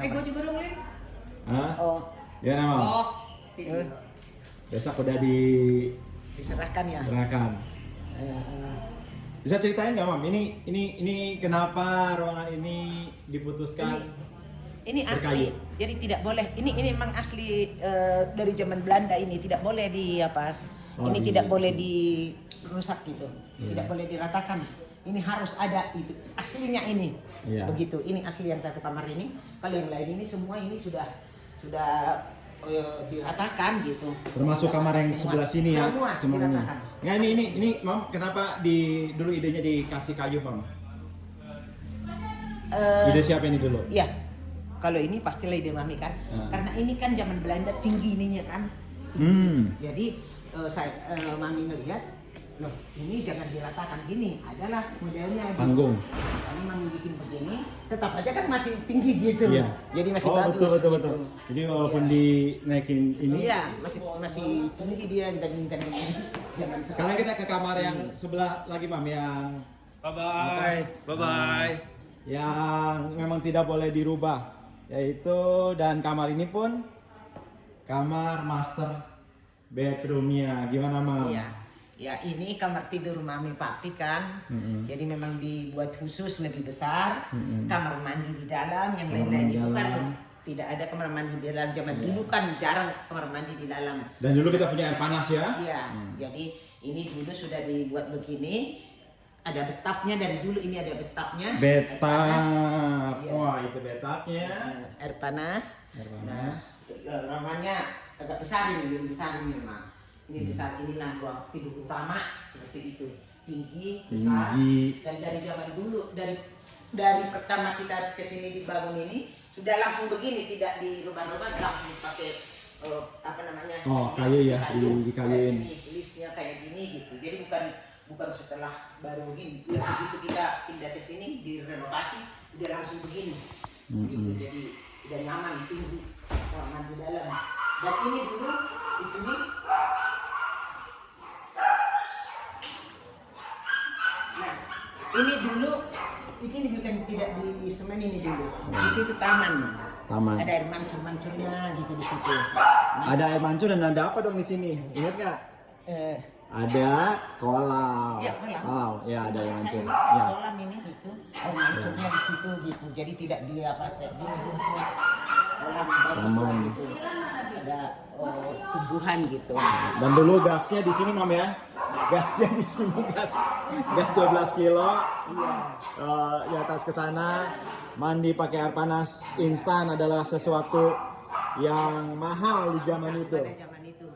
Gue juga dong, Lin. Hah? Oh. Ya nama. Oh. Besok udah Diserahkan ya. diserahkan. Bisa ceritain nggak Mam? Ini kenapa ruangan ini diputuskan? Ini asli. berkayu? Jadi tidak boleh. Ini memang asli dari zaman Belanda ini tidak boleh di apa? Oh, ini di- tidak boleh dirusak gitu. Iya. Tidak boleh diratakan. Ini harus ada itu. Aslinya ini. Iya. Begitu. Ini asli yang satu kamar ini. Kalau yang lain ini semua ini sudah diratakan gitu. Termasuk kamar yang sebelah sini ya, Semua ini. diratakan. Nggak ini Mam, kenapa dulu idenya dikasih kayu Mam? Ide siapa ini dulu? Iya. Kalau ini pastilah ide Mami kan. Karena ini kan zaman Belanda tinggi ininya kan. Jadi Mami ngelihat, loh ini jangan diratakan gini, adalah modelnya gitu. Panggung. Kami Mami bikin begini, tetap aja kan masih tinggi gitu. Iya. Jadi masih oh, bagus. betul. gitu. Jadi walaupun dinaikin ini. Iya, masih tinggi dia dibandingkan dengan zaman Sekarang kita ke kamar yang sebelah lagi Mam, yang Bye-bye. yang memang tidak boleh dirubah, yaitu dan kamar ini pun kamar master bedroomnya. Gimana Mam? Iya. Ya ini kamar tidur Mami Papi kan. Jadi memang dibuat khusus lebih besar. Kamar mandi di dalam, yang Kamar lain-lain mandi itu kan dalam. tidak ada kamar mandi di dalam. Zaman dulu kan jarang kamar mandi di dalam. Dan dulu kita punya air panas ya. Iya. Jadi ini dulu sudah dibuat begini. Ada betapnya dari dulu, ini ada betapnya. Air panas. Betap. Iya. Wah, itu betapnya. Air panas. Air panas. Nah, ruangannya agak besar ini, lebih besar ini memang. Ini besar, inilah ruang tidur utama seperti itu. Tinggi, besar. Tinggi. Dan dari zaman dulu, dari pertama kita kesini dibangun ini sudah langsung begini, tidak dirubah-rubah, langsung pakai apa namanya? Oh, kayu ya, dikayuin. Ini listnya kayak gini gitu. Jadi bukan setelah baru begini. Begitu kita pindah ke sini direnovasi, udah langsung begini. Gitu. Jadi udah nyaman, tinggi, ruangan di dalam. Dan ini dulu di sini. Nah, ini dulu ini bukan tidak di semen ini dulu. Di situ taman. Taman. Ada air mancur-mancurnya gitu di situ. Ada air mancur dan ada apa dong di sini? Ingat nggak? Eh, Ada kolam. Iya, kolam. Oh, ya ada air mancur. ini Ya. kolam ini gitu. Air mancurnya di situ gitu. Jadi tidak dia apa kayak gini rumput. Kolam bagus Taman. gitu. Ada tumbuhan gitu. Dan dulu gasnya di sini Mam ya. Gasnya di sini gas 12 kilo. Di atas ke sana mandi pakai air panas instan adalah sesuatu yang mahal di zaman itu. Pada zaman itu.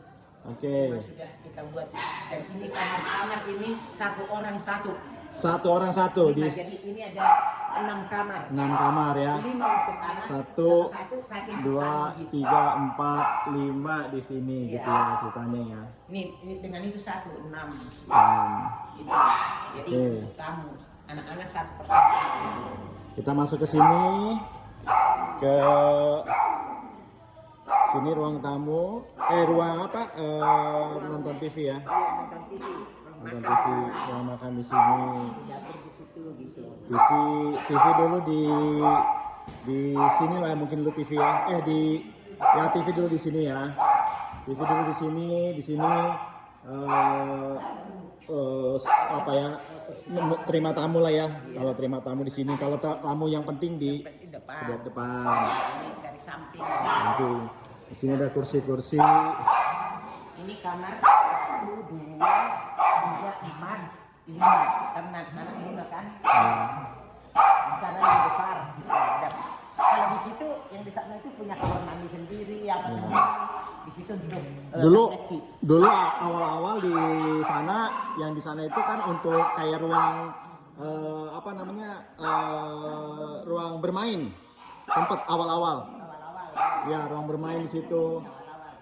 Oke. Sudah kita buat. Dan ini kamar-kamar ini satu orang satu. Satu orang satu di Nah, jadi ini ada 6 kamar. 6 kamar ya. Ini mau untuk anak. Satu, satu, 2, 3, 4, 5 di sini gitu ya ceritanya ya. Ini dengan itu 1, 6. Gitu. Jadi Oke. untuk tamu, anak-anak satu persatu. Kita masuk ke sini, ke sini ruang tamu, ruang apa? Nonton TV ya. Nonton TV, Nonton TV, ruang makan di sini. dapur di situ gitu. TV dulu di sini lah mungkin dulu TV ya. TV dulu di sini ya. TV dulu di sini apa ya? Terima tamu lah ya. Kalau terima tamu di sini, kalau tamu yang penting di Di depan. sebelah depan. Ini dari samping. Nanti di sini ada kursi-kursi. Ini kamar 1, 2, 3, 4, 5. Karena anak 5 kan. Di sana yang besar. Kalau di situ yang di sana itu punya kamar mandi sendiri apa semua. Di situ Dulu awal-awal di sana, yang di sana itu kan untuk kayak ruang apa namanya ruang bermain. Tempat awal-awal. Ya, ruang bermain di situ.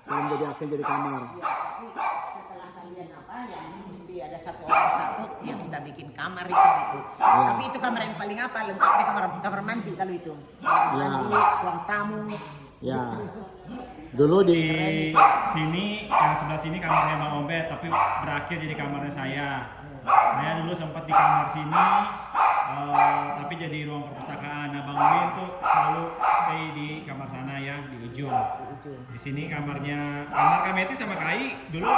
Sebelum jadi kamar. Setelah kalian apa yang mesti ada satu orang satu yang kita bikin kamar itu gitu. Tapi itu kamar yang paling apa lengkap di kamar mandi kalau itu. Mandi, ruang tamu. Ya. Dulu di sini, yang sebelah sini kamarnya Bang Obed, tapi berakhir jadi kamarnya saya. Saya dulu sempat di kamar sini, tapi jadi ruang perpustakaan. Nah, Bang Win tuh selalu stay di kamar sana ya, di ujung. Di sini kamar Kameti sama Kai dulu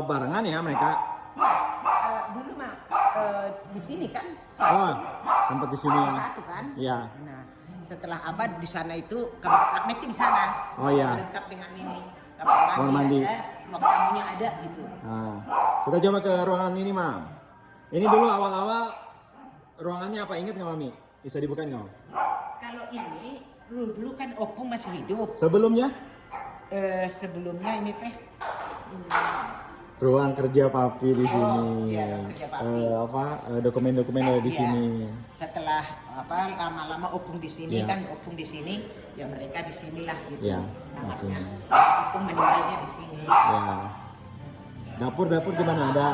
barengan ya mereka. Dulu mah di sini kan. Oh, sempat di sini ya. Satu kan. Iya. Nah, setelah Abad di sana itu kamar Kameti di sana. Oh iya. Lengkap dengan ini. Kamar mandi. Ada, ruang tamunya ada gitu. Nah, kita coba ke ruangan ini, Mam. Ini dulu awal-awal ruangannya apa, ingat nggak, Mami? Bisa dibuka nggak, Mam? Kalau ini dulu kan Opung masih hidup. Sebelumnya? Sebelumnya ini teh Ruang kerja Papi di sini. Iya, ruang kerja Papi. Dokumen-dokumen ada di Iya. sini. Setelah lama-lama Opung di sini Iya. kan Opung di sini, ya mereka di sinilah gitu. Iya, di Namanya. sini. Opung meninggalnya di sini. Ya. Dapur gimana? Ada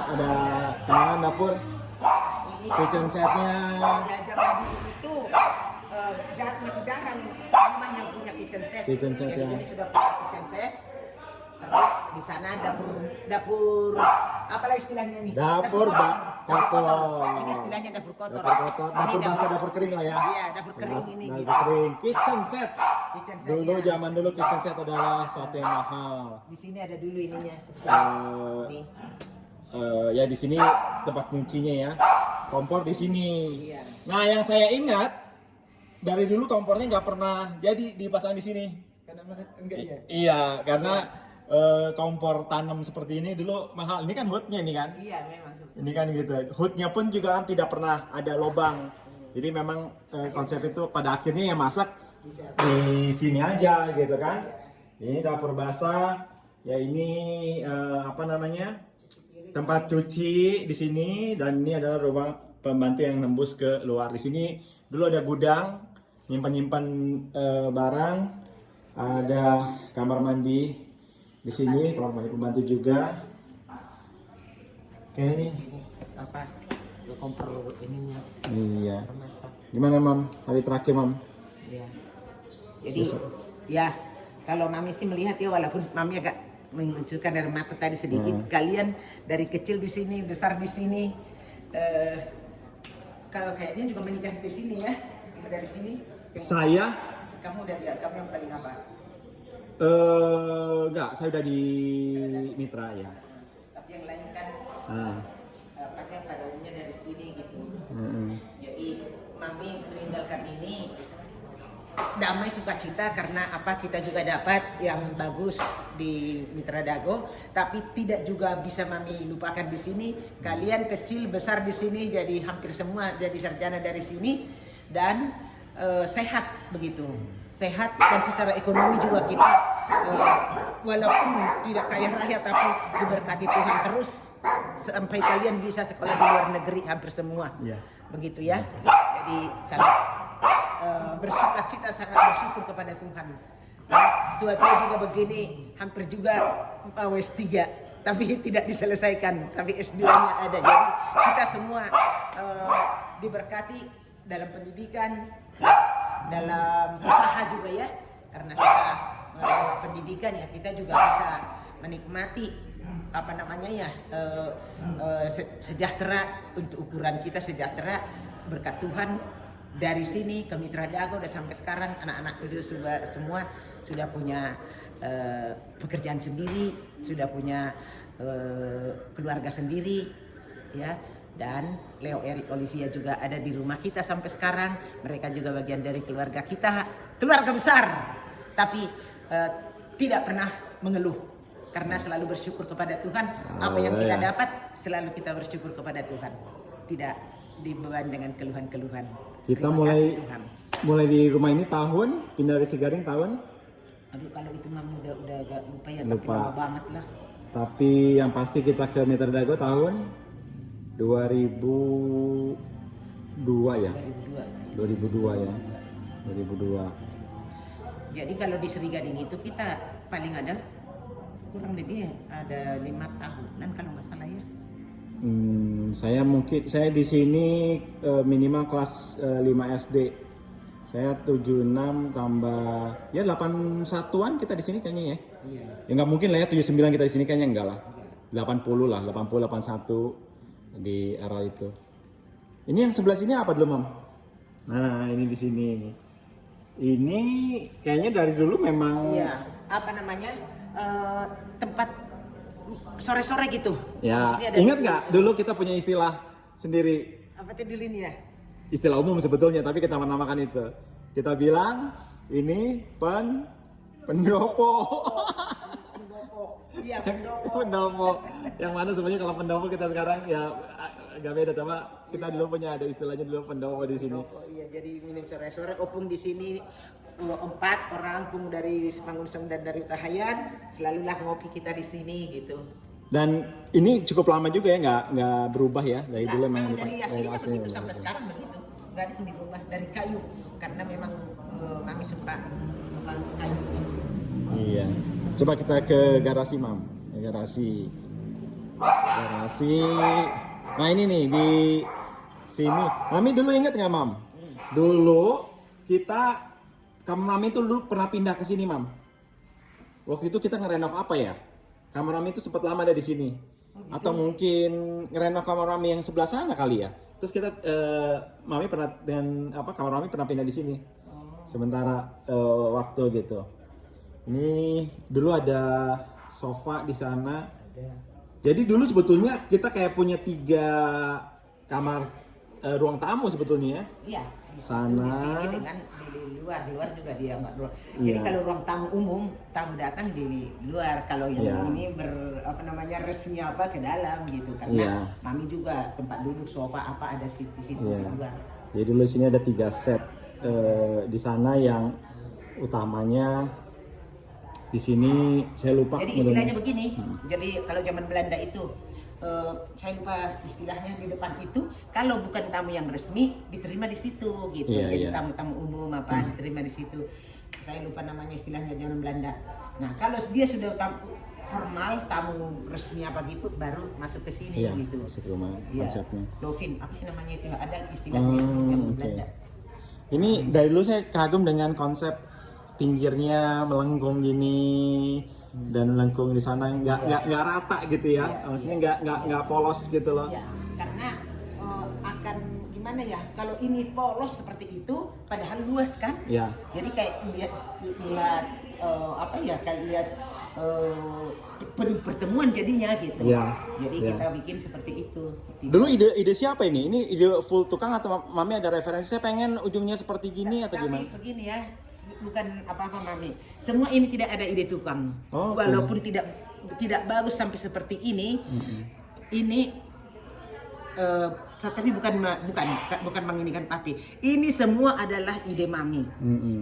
kenangan dapur? Ini Kitchen setnya. ya zaman dulu itu masih jarang rumah yang punya kitchen set. Kitchen set, Jadi ya. ini sudah punya kitchen set. Terus di sana dapur apalah istilahnya nih? Dapur kotor. Ini istilahnya dapur kotor. Dapur kotor. Dapur Ini basah, dapur kering lah ya. Iya, dapur kering ini Dapur gitu. kering. Kitchen set. Kitchen set. Dulu ya. zaman dulu kitchen set adalah sesuatu yang mahal. Di sini ada dulu ininya seperti Eh, ini. Ya di sini tempat kuncinya ya. Kompor di sini. Iya. Nah, yang saya ingat dari dulu kompornya nggak pernah jadi dipasang di sini. Karena enggak ya. Iya, karena kompor tanam seperti ini dulu mahal. Ini kan hoodnya ini kan. Iya, memang seperti Ini kan gitu. Hoodnya pun juga kan tidak pernah ada lubang. Jadi memang konsep itu pada akhirnya ya masak bisa. di sini aja gitu kan. Ini dapur basah. Ya ini apa namanya? Tempat cuci di sini, dan ini adalah ruang pembantu yang nembus ke luar. Di sini dulu ada gudang nyimpan barang. Ada kamar mandi di sini, kamar mandi pembantu juga. Oke. Ini apa? Kompor ininya Iya. masak. Gimana, Mam? Hari terakhir, Mam? Iya. Jadi ya kalau Mami sih melihat ya, walaupun Mami agak mengucurkan dari mata tadi sedikit, kalian dari kecil di sini, besar di sini, kalau kayaknya juga menikah di sini ya, dari sini. Saya Kamu udah lihat, kamu yang paling apa? enggak, saya udah di Mitra ya. Tapi yang lain kan apanya pada umumnya dari sini gitu. Jadi Mami meninggalkan ini damai sukacita karena apa, kita juga dapat yang bagus di Mitra Dago, tapi tidak juga bisa Mami lupakan di sini. Kalian kecil besar di sini, jadi hampir semua jadi sarjana dari sini dan sehat begitu, sehat, dan secara ekonomi juga kita walaupun tidak kaya raya tapi diberkati Tuhan terus sampai kalian bisa sekolah di luar negeri hampir semua. Begitu ya. Jadi sangat bersukacita, sangat bersyukur kepada Tuhan. Tua-tua juga begini, hampir juga S3 tapi tidak diselesaikan, tapi S2-nya ada. Jadi kita semua diberkati dalam pendidikan, dalam usaha juga ya, karena kita melalui pendidikan ya kita juga bisa menikmati apa namanya ya sejahtera, untuk ukuran kita sejahtera berkat Tuhan. Dari sini ke Mitra Dago dan sampai sekarang anak-anak itu semua sudah punya pekerjaan sendiri, sudah punya keluarga sendiri ya. Dan Leo Erik Olivia juga ada di rumah kita sampai sekarang. Mereka juga bagian dari keluarga kita, keluarga besar. Tapi tidak pernah mengeluh karena selalu bersyukur kepada Tuhan. Apa yang kita dapat selalu kita bersyukur kepada Tuhan. Tidak dibeban dengan keluhan-keluhan. Kita Terima mulai kasih, Tuhan. mulai di rumah ini tahun, pindah dari Sigaring tahun. Aduh, kalau itu Mami udah agak lupa ya, Lupa. tapi lama banget lah. Tapi yang pasti kita ke Mitra Dago tahun 2002 ya. 2002. 2002 ya. 2002. Jadi kalau di Sri Gading itu kita paling ada kurang lebih ada 5 tahunan kalau nggak salah ya. Saya di sini minimal kelas 5 SD. Saya 76 tambah ya 81-an kita di sini kayaknya ya. Iya. Ya nggak mungkin lah ya 79 kita di sini kayaknya enggak lah. 80 lah, 80 81 di era itu. Ini yang sebelah sini apa dulu, Mam? Nah, ini di sini. Ini kayaknya dari dulu memang Iya, apa namanya? Tempat sore-sore gitu. Di ya. sini ada Ingat nggak dulu kita punya istilah sendiri, apa itu dulu ini ya? istilah umum sebetulnya, tapi kita menamakan itu. Kita bilang ini pendopo. Pendopo. Iya, pendopo. Pendopo. Yang mana sebenarnya kalau pendopo kita sekarang ya agak beda, coba kita dulu punya ada istilahnya dulu pendopo di sini. Oh iya, jadi minum sore-sore. Opung di sini 4 orang, Pung dari Semangunseng dan dari Utahayan, selalulah ngopi kita di sini gitu. Dan ini cukup lama juga ya, nggak berubah ya dari dulu memang dari dipakai aslinya aslinya. begitu sampai sekarang begitu, nggak ada yang dirubah dari kayu karena memang kami suka kayu. Iya. Coba kita ke garasi, Mam. Garasi. Nah ini nih di sini. Mami dulu inget nggak, Mam? Dulu Mami itu dulu pernah pindah ke sini, Mam. Waktu itu kita ngerenov apa ya? Kamar Mami itu sempat lama ada di sini. Atau mungkin ngerenov kamar Mami yang sebelah sana kali ya. Terus kita Mami pernah kamar Mami pernah pindah di sini. Sementara waktu gitu. Ini dulu ada sofa di sana. Jadi dulu sebetulnya kita kayak punya 3 kamar ruang tamu sebetulnya ya. Iya. Sana. Di sini dengan di luar juga dia nggak luar. Iya. Jadi kalau ruang tamu umum, tamu datang di luar. Kalau yang Iya. ini resmi apa ke dalam gitu. Karena Iya. Mami juga tempat duduk sofa apa ada di situ Iya. di luar. Jadi dulu sini ada 3 set di sana yang utamanya di sini saya lupa. Jadi istilahnya begini. Jadi kalau zaman Belanda itu saya lupa istilahnya di depan itu, kalau bukan tamu yang resmi diterima di situ gitu. Iya, Jadi iya. tamu-tamu umum apa diterima di situ. Saya lupa namanya istilahnya zaman Belanda. Nah, kalau dia sudah tamu formal, tamu resmi apa gitu baru masuk ke sini Iya, gitu. masuk rumah Iya. konsepnya. Lovin, apa sih namanya itu? Ada istilahnya yang Oke. Belanda. Ini dari dulu saya kagum dengan konsep pinggirnya melengkung gini dan melengkung di sana nggak rata gitu ya. Maksudnya nggak polos gitu loh. Ya, karena akan gimana ya? Kalau ini polos seperti itu, padahal luas kan? Ya. Jadi kayak lihat apa ya? Kayak lihat penuh pertemuan jadinya gitu. Iya, Jadi iya. kita bikin seperti itu. Dulu ide siapa ini? Ini ide full tukang atau Mami ada referensi? Saya pengen ujungnya seperti gini atau Tapi gimana? begini ya, bukan apa-apa Mami. Semua ini tidak ada ide tukang. Oh, oke. Walaupun tidak bagus sampai seperti ini, ini tapi bukan menginikan papi. Ini semua adalah ide Mami.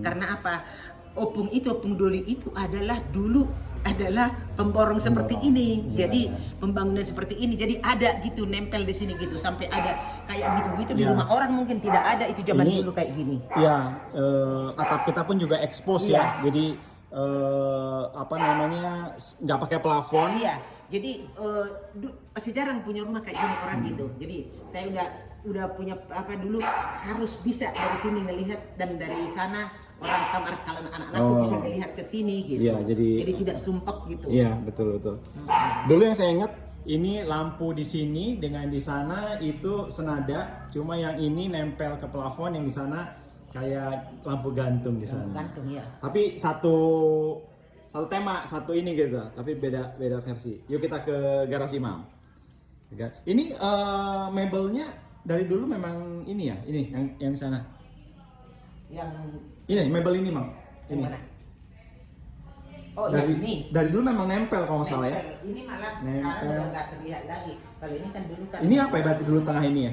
Karena apa? Opung doli itu adalah dulu adalah pemborong seperti ini. Jadi pembangunan seperti ini. Jadi ada gitu nempel di sini gitu sampai ada kayak gitu di Iya. rumah orang mungkin tidak ada itu zaman Ini- dulu kayak gini. Ya, atap kita pun juga expose Iya. ya. Jadi apa namanya nggak pakai plafon. Iya. Jadi masih jarang punya rumah kayak gini orang gitu. Jadi saya udah punya apa dulu harus bisa dari sini ngelihat dan dari sana orang kamar kalau anak-anakku bisa ngelihat ke sini gitu. Iya, jadi tidak sumpek gitu. Iya, betul. Dulu yang saya ingat ini lampu di sini dengan di sana itu senada, cuma yang ini nempel ke plafon, yang di sana kayak lampu gantung di sana. Gantung ya. Tapi satu tema, satu ini gitu, tapi beda versi. Yuk kita ke garasi Mam. Ini mebelnya dari dulu memang ini ya, ini yang di sana. Yang Ini mebel ini Mam. yang Ini. mana? Oh Dari yang ini. dari dulu memang nempel kalau nggak salah ya. Ini malah Nempel. sekarang udah nggak terlihat lagi. Kalau ini kan dulu kan. Ini apa ya berarti dulu tengah ini ya?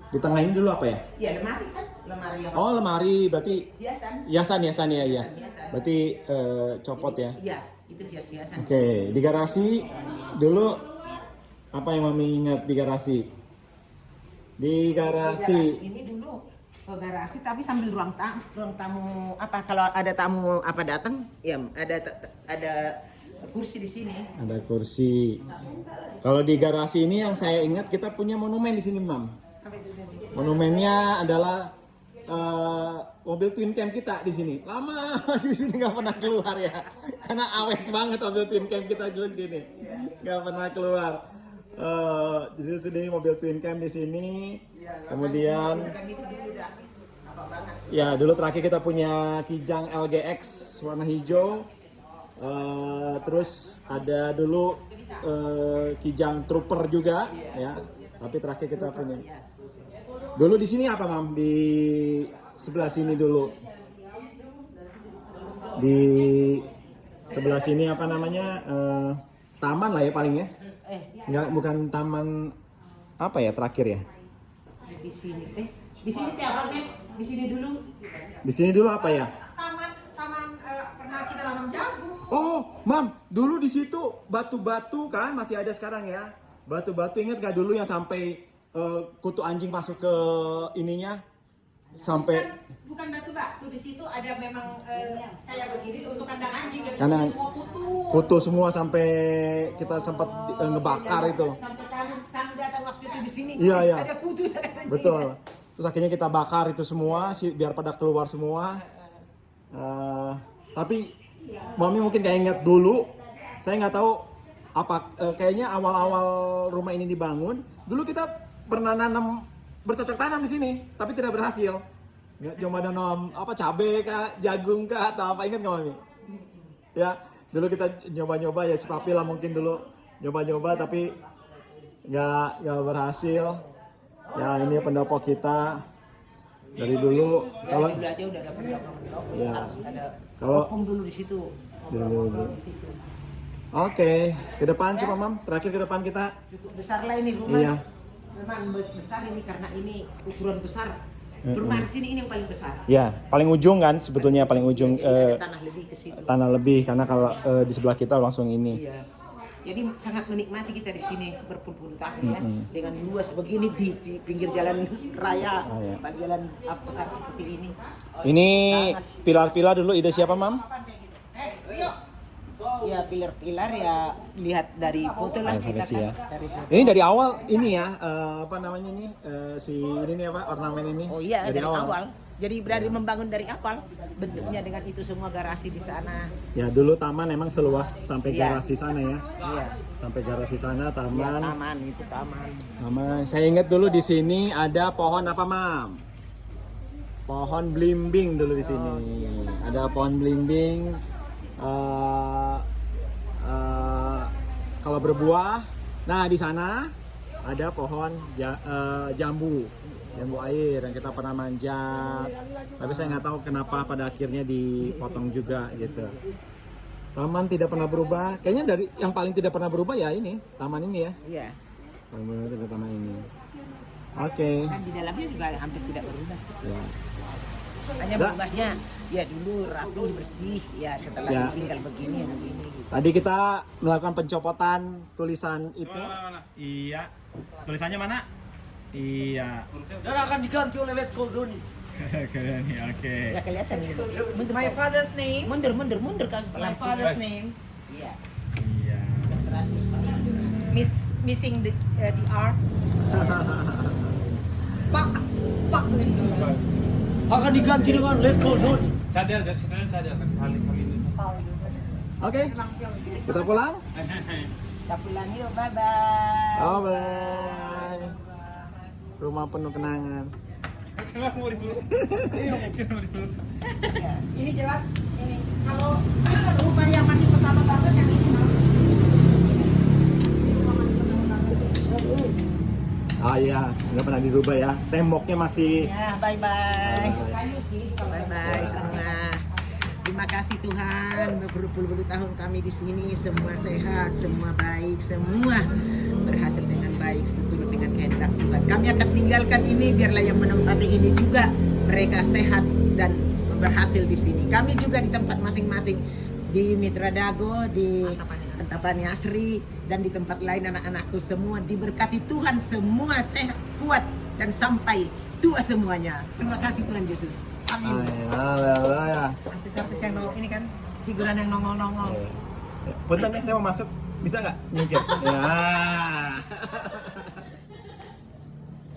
Di tengah ini dulu apa ya? Iya lemari kan, lemari yang Oh lemari, berarti hiasan. hiasan ya. Hiasan. Berarti copot ya. Iya, itu hiasan. Oke, di garasi dulu apa yang Mami ingat di garasi? Di garasi. Ini dulu ke garasi tapi sambil ruang tamu apa kalau ada tamu apa datang ya ada kursi di sini. Ada kursi. Kalau di garasi ini yang saya ingat kita punya monumen di sini, Mam. Apa itu? Monumennya adalah mobil twin cam kita di sini. Lama di sini nggak pernah keluar ya, karena awet banget mobil twin cam kita dulu di sini, nggak pernah keluar. Jadi di sini mobil twin cam di sini. Kemudian Kami itu dulu udah apa banget. ya dulu terakhir kita punya Kijang LGX warna hijau. Terus ada dulu Kijang Trooper juga ya. Tapi terakhir kita punya. Dulu di sini apa Mam? Di sebelah sini dulu. Di sebelah sini apa namanya? Taman lah ya paling ya. Enggak, bukan taman apa ya terakhir ya? Di sini teh. Di sini teh apa teh? Di sini dulu. Di sini dulu apa ya? Taman pernah kita nanam jagung. Oh, Mam, dulu di situ batu-batu kan masih ada sekarang ya. Batu-batu ingat gak dulu yang sampai kutu anjing masuk ke ininya? Sampai Bukan batu di situ ada memang kayak begini untuk kandang anjing ya. Kandang- Semua putus. kutu semua sampai kita sempat ngebakar itu. Sampai kamu datang waktu itu di sini. Iya, iya. Ada kutu. Betul. Terus akhirnya kita bakar itu semua biar pada keluar semua. Tapi Mami mungkin gak ingat dulu. Saya nggak tahu apa kayaknya awal-awal rumah ini dibangun. Dulu kita pernah nanam bercocok tanam di sini, tapi tidak berhasil. Nggak cuma nanam apa cabe kah, jagung kah atau apa, ingat nggak Mami? Ya, dulu kita nyoba-nyoba ya si Papi lah mungkin dulu nyoba-nyoba tapi nggak berhasil. Ya ini pendopo kita dari dulu. Kalau Dulu aja udah ada pendopo. ya Ada kalau opung dulu di situ. dulu. Oke, ke depan coba Mam. Terakhir ke depan kita. Cukup besar lah ini rumah. Iya. Memang besar ini karena ini ukuran besar. Rumah di sini ini yang paling besar. Ya, paling ujung kan sebetulnya paling ujung Jadi ada tanah lebih ke situ. tanah lebih karena kalau di sebelah kita langsung ini. Iya. Jadi sangat menikmati kita di sini berpuluh-puluh tahun ya, dengan luas begini di pinggir jalan raya, Oh, iya. pada jalan besar seperti ini. Ini pilar-pilar dulu ide siapa Mam? Ya pilar-pilar ya lihat dari foto lah kita Referensi ya. kan. Dari foto. Ini dari awal ini ya apa namanya ini si ini nih apa ornamen ini? Oh iya dari awal. Jadi dari membangun dari awal bentuknya dengan itu semua garasi di sana. Ya dulu taman emang seluas sampai Iya. garasi sana ya. Iya. Sampai garasi sana Ya, taman. taman itu taman. Taman. Saya ingat dulu di sini ada pohon apa Mam? Pohon blimbing dulu di sini. Ada pohon blimbing. Kalau berbuah, nah di sana ada pohon jambu air yang kita pernah manjat. Tapi saya nggak tahu kenapa pada akhirnya dipotong juga gitu. Taman tidak pernah berubah. Kayaknya dari yang paling tidak pernah berubah ya ini, taman ini ya. Iya. Taman ini. Oke. Kan di dalamnya juga hampir tidak berubah sih. Ya. Hanya Dah. berubahnya ya dulu rapi bersih ya setelah Ya. tinggal begini begini gitu. Tadi kita melakukan pencopotan tulisan itu. Iya. Tulisannya mana? Iya. Dan akan diganti oleh Let's Go Doni. Keren nih, oke. Ya kelihatan gitu. Mundur, My father's name. mundur kan. My father's name. Iya. Iya. Missing the R. Pak. Akan diganti dengan Let's Go Doni. Cadel, jadi sebenarnya cadel kan kali ini. Oke. Kita pulang. Kita pulang yuk, bye bye. Oh, bye. Rumah penuh kenangan. Kenapa mau dipeluk? Ini jelas ini kalau rumah yang masih pertama banget yang ini. Ah iya, nggak pernah dirubah ya. Temboknya masih. Ya, bye bye. Bye bye semua. Terima kasih Tuhan, berpuluh-puluh tahun kami di sini semua sehat, semua baik, semua berhasil dengan baik seturut dengan kehendak Tuhan. Kami akan tinggalkan ini biarlah yang menempati ini juga mereka sehat dan berhasil di sini. Kami juga di tempat masing-masing di Mitra Dago, di Antapani Asri dan di tempat lain anak-anakku semua diberkati Tuhan, semua sehat, kuat dan sampai tua semuanya. Terima kasih Tuhan Yesus. Amin. Haleluya. Artis-artis yang nongol ini kan figuran yang nongol-nongol. Bentar nih, saya mau masuk. Bisa nggak nyingkir? Ya.